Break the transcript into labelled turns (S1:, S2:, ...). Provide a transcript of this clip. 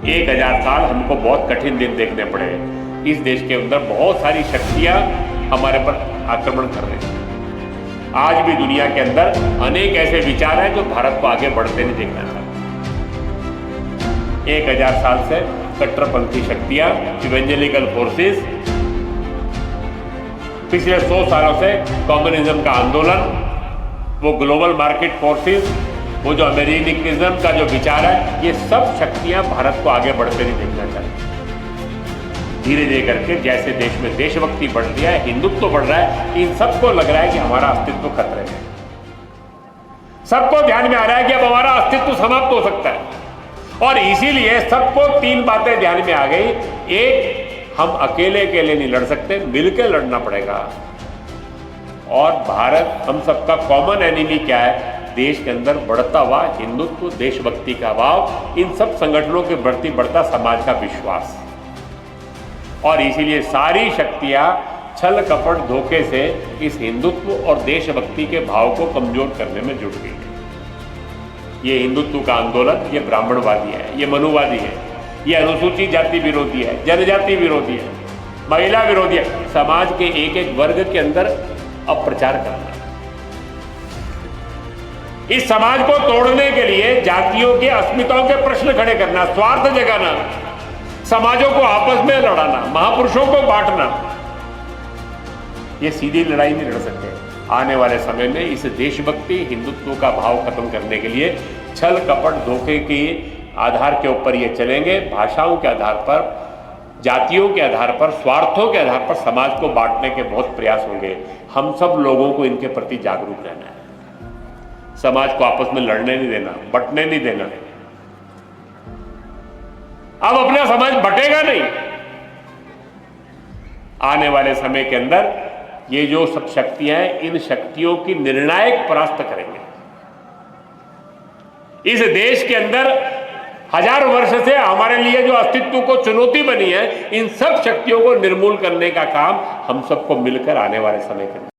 S1: 1000 साल हमको बहुत कठिन दिन देखने पड़े। इस देश के अंदर बहुत सारी शक्तियां हमारे पर आक्रमण कर रही हैं। आज भी दुनिया के अंदर अनेक ऐसे विचार हैं जो भारत को आगे बढ़ते नहीं देखना चाहते। 1000 साल से कट्टरपंथी शक्तियां, इवेंजेलिकल फोर्सेस, पिछले 100 सालों से कम्युनिज्म का आंदोलन, वो ग्लोबल मार्केट फोर्सेस, वो जो अमेरिकनिज्म का जो विचार है, ये सब शक्तियां भारत को आगे बढ़ते नहीं देखना चाहती। धीरे धीरे करके जैसे देश में देशभक्ति बढ़ रही है, हिंदुत्व बढ़ रहा है, इन सबको लग रहा है कि हमारा अस्तित्व खतरे में। सबको ध्यान में आ रहा है कि अब हमारा अस्तित्व समाप्त हो सकता है, और इसीलिए सबको 3 बातें ध्यान में आ गई। एक, हम अकेले नहीं लड़ सकते, मिलकर लड़ना पड़ेगा। और भारत, हम सबका कॉमन एनिमी क्या है? देश के अंदर बढ़ता हुआ हिंदुत्व, देशभक्ति का भाव, इन सब संगठनों के बढ़ता समाज का विश्वास। और इसीलिए सारी शक्तियां छल कपट धोखे से इस हिंदुत्व और देशभक्ति के भाव को कमजोर करने में जुट गई है। ये हिंदुत्व का आंदोलन, ये ब्राह्मणवादी है, ये मनुवादी है, ये अनुसूचित जाति विरोधी है, जनजाति विरोधी है, महिला विरोधी है। समाज के एक एक वर्ग के अंदर अप्रचार करना, इस समाज को तोड़ने के लिए जातियों के अस्मिताओं के प्रश्न खड़े करना, स्वार्थ जगाना, समाजों को आपस में लड़ाना, महापुरुषों को बांटना, ये सीधी लड़ाई नहीं लड़ सकते। आने वाले समय में इस देशभक्ति, हिंदुत्व का भाव खत्म करने के लिए छल कपट धोखे के आधार के ऊपर ये चलेंगे। भाषाओं के आधार पर, जातियों के आधार पर, स्वार्थों के आधार पर समाज को बांटने के बहुत प्रयास होंगे। हम सब लोगों को इनके प्रति जागरूक रहना है। समाज को आपस में लड़ने नहीं देना, बंटने नहीं देना। अब अपना समाज बटेगा नहीं। आने वाले समय के अंदर ये जो सब शक्तियां हैं, इन शक्तियों की निर्णायक परास्त करेंगे। इस देश के अंदर हजारों वर्ष से हमारे लिए जो अस्तित्व को चुनौती बनी है, इन सब शक्तियों को निर्मूल करने का काम हम सबको मिलकर आने वाले समय करेंगे।